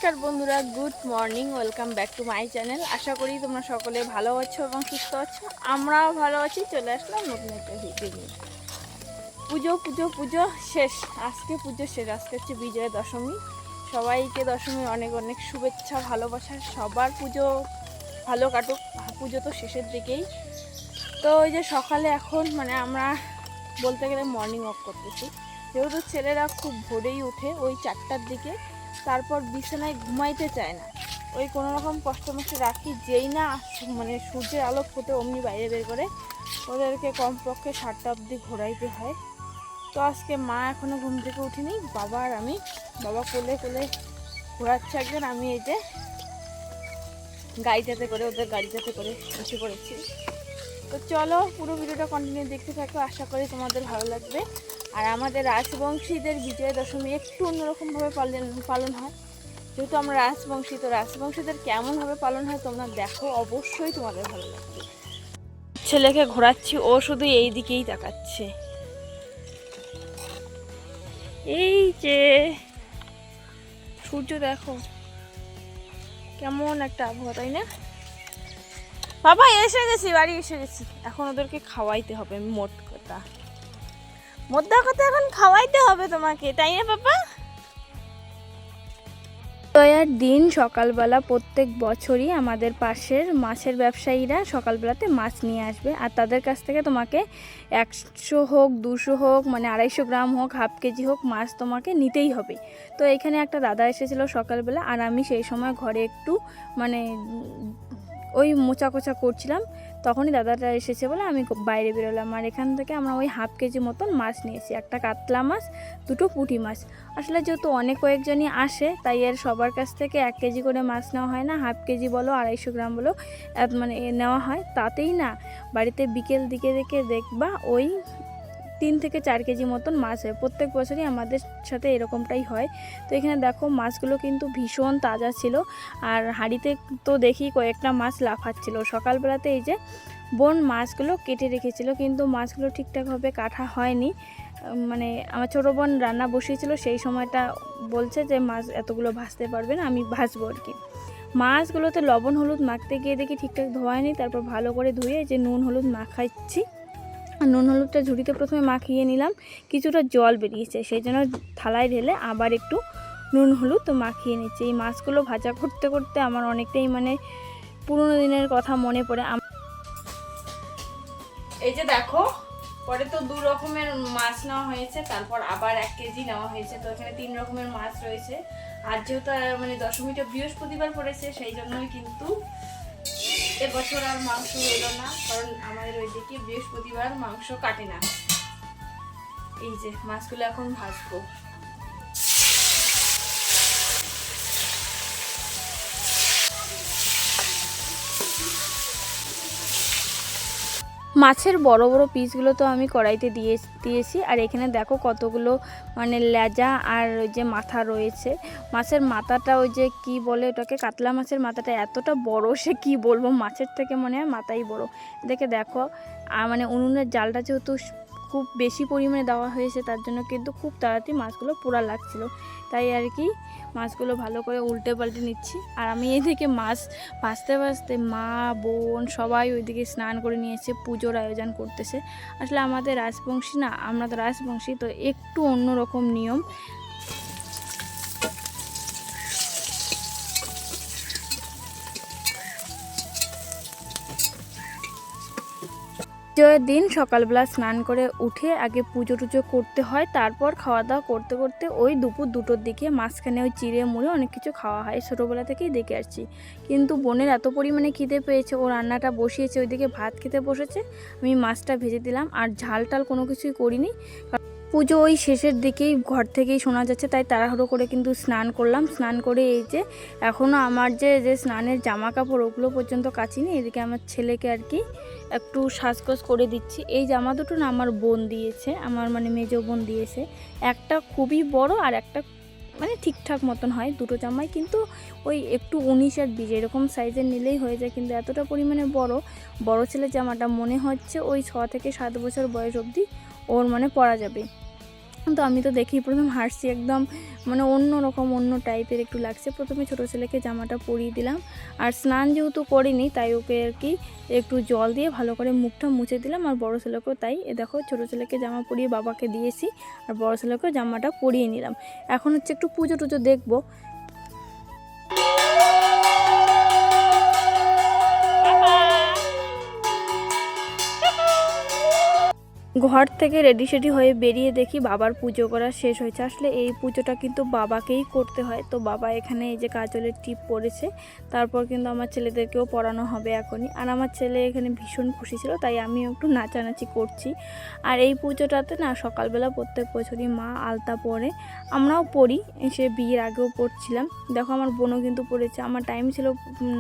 নমস্কার বন্ধুরা, good morning. Welcome back to my channel. আশা করি তোমরা সকলে ভালো আছো এবং সুস্থ আছো। আমরাও ভালো আছি। চলে আসলাম নতুন একটা ভিডিও নিয়ে। পুজো শেষ। আজকে পুজো শেষ। আজকে হচ্ছে বিজয়া দশমী। সবাইকে দশমীর অনেক অনেক শুভেচ্ছা, ভালোবাসা। সবার পুজো ভালো কাটুক। পুজো তো শেষের দিকেই। তো ওই যে সকালে এখন আমরা বলতে গেলে মর্নিং ওয়াক করতেছি। যেহেতু ছেলেরা খুব ভোরেই উঠে, ওই 4টার দিকে। তারপর বিছানায় ঘুমাইতে চায় না। ওই কোনো রকম কষ্টমষ্টে রাখি, যেই না সূর্যের আলো ফোটে অমনি বাইরে বের করে ওদেরকে কমপক্ষে 7টা অবধি ঘোরাইতে হয়। তো আজকে মা এখনও ঘুম থেকে উঠিনি, বাবা আর আমি। বাবা কোলে কোলে ঘোরাচ্ছে একজন, আমি এই যে গাড়িটাতে করে, ওদের গাড়িটাতে করে বসে পড়েছি। তো চলো পুরো ভিডিওটা কন্টিনিউ দেখতে থাকো, আশা করি তোমাদের ভালো লাগবে। আর আমাদের রাজবংশীদের বিজয়া দশমী একটু অন্যরকমভাবে পালন হয়। যেহেতু আমরা রাজবংশী, তো রাজবংশীদের কেমনভাবে পালন হয় তোমরা দেখো, অবশ্যই তোমাদের ভালো লাগবে। ছেলেকে ঘোরাচ্ছি, ও শুধু এই দিকেই তাকাচ্ছে। এই যে সূর্য দেখো, কেমন একটা আবহাওয়া, তাই না? বাবা এসে গেছি, বাড়ি এসে গেছি। এখন ওদেরকে খাওয়াইতে হবে। মোট কথা এখন খাওয়াইতে হবে তোমাকে, তাই না বাবা? বিজয়ার দিন সকালবেলা প্রত্যেক বছরই আমাদের পাশের মাছের ব্যবসায়ীরা সকালবেলাতে মাছ নিয়ে আসবে, আর তাদের কাছ থেকে তোমাকে 100 হোক, 200 হোক, 250 গ্রাম হোক, হাফ কেজি হোক, মাছ তোমাকে নিতেই হবে। তো এখানে একটা দাদা এসেছিলো সকালবেলা, আর আমি সেই সময় ঘরে একটু ওই মোচা কোচা করছিলাম। তখনই দাদাটা এসেছে বলে আমি বাইরে বেরোলাম। আর এখান থেকে আমরা ওই হাফ কেজি মতন মাছ নিয়েছি। একটা কাতলা মাছ, 2টো পুঁটি মাছ। আসলে যেহেতু অনেক কয়েকজনই আসে, তাই এর সবার কাছ থেকে 1 কেজি করে মাছ নেওয়া হয় না। হাফ কেজি বলো, 250 গ্রাম বলো, নেওয়া হয়। তাতেই না বাড়িতে বিকেল দিকে দেখবা ওই 3 থেকে 4 কেজি মতন মাছ হয়। প্রত্যেক বছরই আমাদের সাথে এরকমটাই হয়। তো এখানে দেখো মাছগুলো কিন্তু ভীষণ তাজা ছিল। আর হাঁড়িতে তো দেখি কয়েকটা মাছ লাফাচ্ছিল। সকালবেলাতে এই যে বোন মাছগুলো কেটে রেখেছিল, কিন্তু মাছগুলো ঠিকঠাকভাবে কাটা হয়নি। আমার ছোটো বোন রান্না বসিয়েছিল, সেই সময়টা বলছে যে মাছ এতগুলো ভাজতে পারবে না, আমি ভাজবো আর কি। মাছগুলোতে লবণ হলুদ মাখতে গিয়ে দেখি ঠিকঠাক ধোয়ায়নি। তারপর ভালো করে ধুয়ে যে নুন হলুদ মাখাচ্ছি। নুন হলুদটা ঝুড়িতে প্রথমে মাখিয়ে নিলাম, কিছুটা জল বেরিয়েছে, সেই জন্য থালায় ঢেলে আবার একটু নুন হলুদ মাখিয়ে নিচ্ছি। এই মাছগুলো ভাজা করতে করতে আমার অনেকটাই পুরোনো দিনের কথা মনে পড়ে। এই যে দেখো, পরে তো 2 রকমের মাছ নেওয়া হয়েছে, তারপর আবার 1 কেজি নেওয়া হয়েছে। তো এখানে 3 রকমের মাছ রয়েছে। আর যেহেতু দশমীটা বৃহস্পতিবার পড়েছে, সেই জন্যই কিন্তু এবছর আর মাংস হইল না, কারণ আমাদের ওইদিকে বৃহস্পতিবার মাংস কাটে না। এই যে মাছগুলো এখন ভাজবো। মাছের বড় বড় পিসগুলো তো আমি কড়াইতে দিয়েছি। আর এখানে দেখো কতগুলো লেজা আর ওই যে মাথা রয়েছে। মাছের মাথাটা ওই যে কি বলে ওটাকে, কাতলা মাছের মাথাটা এতটা বড়, সে কি বলবো, মাছের থেকে মনে হয় মাথাই বড়। দেখো উনুনের জালটা যেহেতু খুব বেশি পরিমাণে দেওয়া হয়েছে, তার জন্য কিন্তু খুব তাড়াতাড়ি মাছগুলো পোড়া লাগছিল। তাই আর কি মাছগুলো ভালো করে উল্টে পাল্টে নিচ্ছি। আর আমি এইদিকে মাছ ভাজতে ভাজতে মা বোন সবাই ওইদিকে স্নান করে নিয়েছে, পুজোর আয়োজন করতেছে। আসলে আমাদের রাজবংশী না, আমরা তো রাজবংশী, তো একটু অন্যরকম নিয়ম। বিজয়ের দিন সকালবেলা স্নান করে উঠে আগে পুজো টুজো করতে হয়, তারপর খাওয়া দাওয়া করতে করতে ওই দুপুর 2টোর দিকে মাঝখানে ওই চিড়ে মুড়ে অনেক কিছু খাওয়া হয়। ছোটোবেলা থেকেই দেখে আসছি। কিন্তু বোনের এত পরিমাণে খিদে পেয়েছে, ও রান্নাটা বসিয়েছে, ওইদিকে ভাত খেতে বসেছে, আমি মাছটা ভেজে দিলাম। আর ঝাল টাল কোনো কিছুই করিনি। পুজো ওই শেষের দিকেই ঘর থেকেই শোনা যাচ্ছে, তাই তাড়াহুড়ো করে কিন্তু স্নান করলাম। স্নান করে এই যে এখনও আমার যে স্নানের জামা কাপড় ওগুলো পর্যন্ত কাচিনি। এদিকে আমার ছেলেকে আর কি একটু সাজগোজ করে দিচ্ছি। এই জামা দুটো না আমার বোন দিয়েছে, আমার মেজো বোন দিয়েছে। একটা খুবই বড় আর একটা ঠিকঠাক মতন হয়। 2টো জামাই কিন্তু ওই একটু 19 আর 20 এরকম সাইজের নিলেই হয়ে যায়, কিন্তু এতটা পরিমাণে বড় ছেলের জামাটা মনে হচ্ছে ওই 6 থেকে 7 বছর বয়স অবধি ওর পরা যাবে। তো আমি তো দেখেই প্রথম হাসছি, একদম মানে অন্য রকম অন্য টাইপের একটু লাগছে। প্রথমে ছোটো ছেলেকে জামাটা পরিয়ে দিলাম, আর স্নান যেহেতু করিনি তাই ওকে আর কি একটু জল দিয়ে ভালো করে মুখটা মুছে দিলাম। আর বড়ো ছেলেকেও তাই, দেখো ছোটো ছেলেকে জামা পরিয়ে বাবাকে দিয়েছি, আর বড়ো ছেলেকেও জামাটা পরিয়ে নিলাম। এখন হচ্ছে একটু পুজো টুজো দেখবো। ঘর থেকে রেডি সেডি হয়ে বেরিয়ে দেখি বাবার পুজো করা শেষ হয়েছে। আসলে এই পুজোটা কিন্তু বাবাকেই করতে হয়। তো বাবা এখানে এই যে কাজলের টিপ পরেছে, তারপর কিন্তু আমার ছেলেদেরকেও পরানো হবে এখনই। আর আমার ছেলে এখানে ভীষণ খুশি ছিল, তাই আমিও একটু নাচানাচি করছি। আর এই পুজোটাতে না সকালবেলা প্রত্যেক বছরই মা আলতা পরে, আমরাও পড়ি, সে বিয়ের আগেও পড়ছিলাম। দেখো আমার বোনও কিন্তু পড়েছে, আমার টাইম ছিল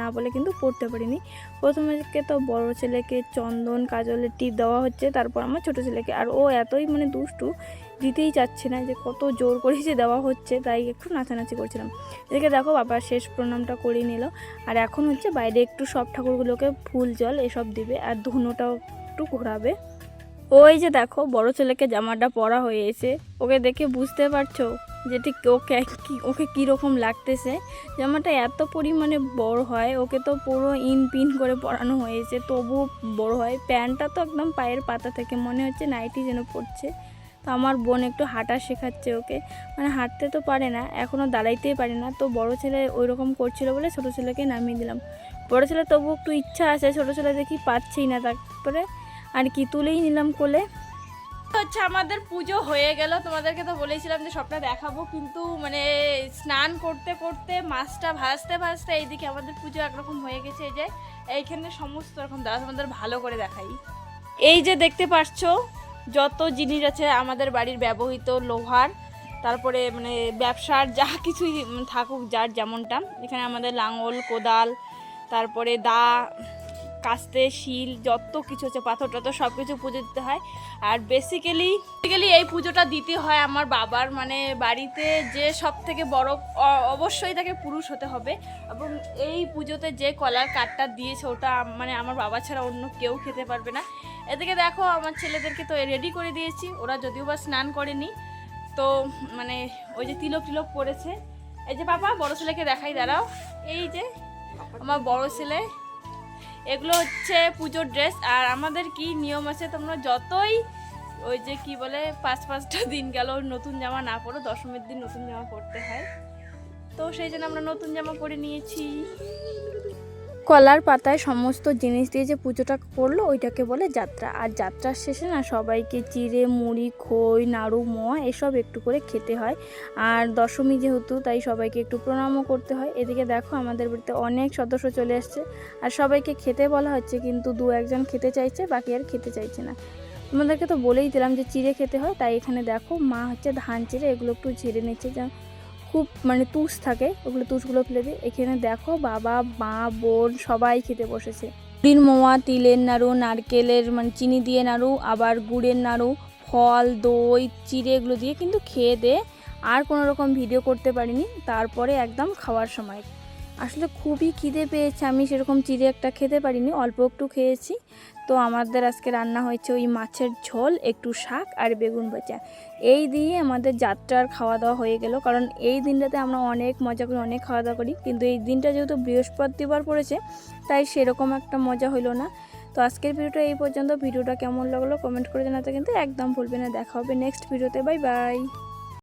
না বলে কিন্তু পড়তে পারিনি। প্রথমে তো বড় ছেলেকে চন্দন কাজলের টিপ দেওয়া হচ্ছে, তারপর আমার ছোটো ছেলেকে। আর ও এতই মানে দুষ্টু, দিতেই চাচ্ছে না, যে কত জোর করে যে দেওয়া হচ্ছে, তাই একটু নাচানাচি করছিলাম। এদিকে দেখো বাবা শেষ প্রণামটা করে নিল। আর এখন হচ্ছে বাইরে একটু সব ঠাকুরগুলোকে ফুল জল এসব দিবে, আর ধুনোটাও একটু ঘোরাবে। ওই যে দেখো বড় ছেলেকে জামাটা পরা হয়েছে, ওকে দেখে বুঝতে পারছো যে ঠিক ওকে কীরকম লাগতেছে। জামাটা এত পরিমাণে বড় হয়, ওকে তো পুরো ইন পিন করে পরানো হয়েছে, তবুও বড় হয়। প্যান্টটা তো একদম পায়ের পাতা থেকে মনে হচ্ছে নাইটি যেন পড়ছে। তো আমার বোন একটু হাঁটা শেখাচ্ছে ওকে, মানে হাঁটতে তো পারে না, এখনও দাঁড়াইতেই পারে না। তো বড় ছেলে ওই রকম করছিল বলে ছোটো ছেলেকে নামিয়ে দিলাম। বড় ছেলে তবু একটু ইচ্ছা আছে, ছোটো ছেলে দেখি পাচ্ছেই না, তারপরে আর কি তুলেই নিলাম কোলে। হচ্ছে আমাদের পুজো হয়ে গেল, তোমাদেরকে তো বলেছিলাম যে সবটা দেখাবো, কিন্তু মানে স্নান করতে করতে মাছটা ভাজতে ভাজতে এইদিকে আমাদের পুজো একরকম হয়ে গেছে। এই যে এইখানে সমস্ত রকম দাঁড়া, তোমাদের ভালো করে দেখাই। এই যে দেখতে পাচ্ছ যত জিনিস আছে আমাদের বাড়ির ব্যবহৃত লোহার, তারপরে মানে ব্যবসার যা কিছুই থাকুক যার যেমনটা, এখানে আমাদের লাঙল কোদাল, তারপরে দা কাস্তে শিল, যত কিছু আছে পাথর টাথর সব কিছু পুজো দিতে হয়। আর বেসিক্যালি এই পুজোটা দিতে হয় আমার বাবার, মানে বাড়িতে যে সব থেকে বড় অবশ্যই তাকে পুরুষ হতে হবে। এবং এই পুজোতে যে কলার কাঠটা দিয়েছে ওটা মানে আমার বাবা ছাড়া অন্য কেউ খেতে পারবে না। এদিকে দেখো আমার ছেলেদেরকে তো রেডি করে দিয়েছি, ওরা যদিও বা স্নান করেনি, তো মানে ওই যে তিলক টিলক পড়েছে। এই যে বাবা বড় ছেলেকে দেখাই, দাঁড়াও, এই যে আমার বড় ছেলে, এগুলো হচ্ছে পুজোর ড্রেস। আর আমাদের কি নিয়ম আছে, তোমরা যতই ওই যে কি বলে 5-5টা দিন গেল নতুন জামা না পরো, দশমীর দিন নতুন জামা পরতে হয়, তো সেই জন্য আমরা নতুন জামা পরে নিয়েছি। কলার পাতায় সমস্ত জিনিস দিয়ে যে পুজোটা করলো ওইটাকে বলে যাত্রা। আর যাত্রার শেষে না সবাইকে চিড়ে মুড়ি খই নাড়ু মোয়া এসব একটু করে খেতে হয়। আর দশমী যেহেতু তাই সবাইকে একটু প্রণামও করতে হয়। এদিকে দেখো আমাদের বাড়িতে অনেক সদস্য চলে আসছে, আর সবাইকে খেতে বলা হচ্ছে, কিন্তু 2-1 খেতে চাইছে, বাকি আর খেতে চাইছে না। তোমাদেরকে তো বলেই দিলাম যে চিড়ে খেতে হয়, তাই এখানে দেখো মা হচ্ছে ধান চিড়ে এগুলো একটু ঝেড়ে নিচ্ছে, যা খুব মানে তুষ থাকে, ওগুলো তুষগুলো ফেলে দিই। এখানে দেখো বাবা মা বোন সবাই খেতে বসেছে। গুড়ির মোয়া, তিলের নাড়ু, নারকেলের মানে চিনি দিয়ে নাড়ু, আবার গুড়ের নাড়ু, ফল দই চিড়ে এগুলো দিয়ে কিন্তু খেয়ে দে আর কোনো রকম ভিডিও করতে পারিনি। তারপরে একদম খাওয়ার সময় আসলে খুবই খিদে পেয়েছে, আমি সেরকম চিড়ে একটা খেতে পারিনি, অল্প একটু খেয়েছি। তো আমাদের আজকে রান্না হয়েছে ওই মাছের ঝোল, একটু শাক আর বেগুন ভাজা, এই দিয়ে আমাদের যাত্রার খাওয়া দাওয়া হয়ে গেল। কারণ এই দিনটাতে আমরা অনেক মজা করি, অনেক খাওয়া দাওয়া করি, কিন্তু এই দিনটা যেহেতু বৃহস্পতিবার পড়েছে তাই সেরকম একটা মজা হলো না। তো আজকের ভিডিওটা এই পর্যন্ত। ভিডিওটা কেমন লাগলো কমেন্ট করে জানাতে কিন্তু একদম ভুলবে না। দেখা হবে নেক্সট ভিডিওতে, বাই বাই।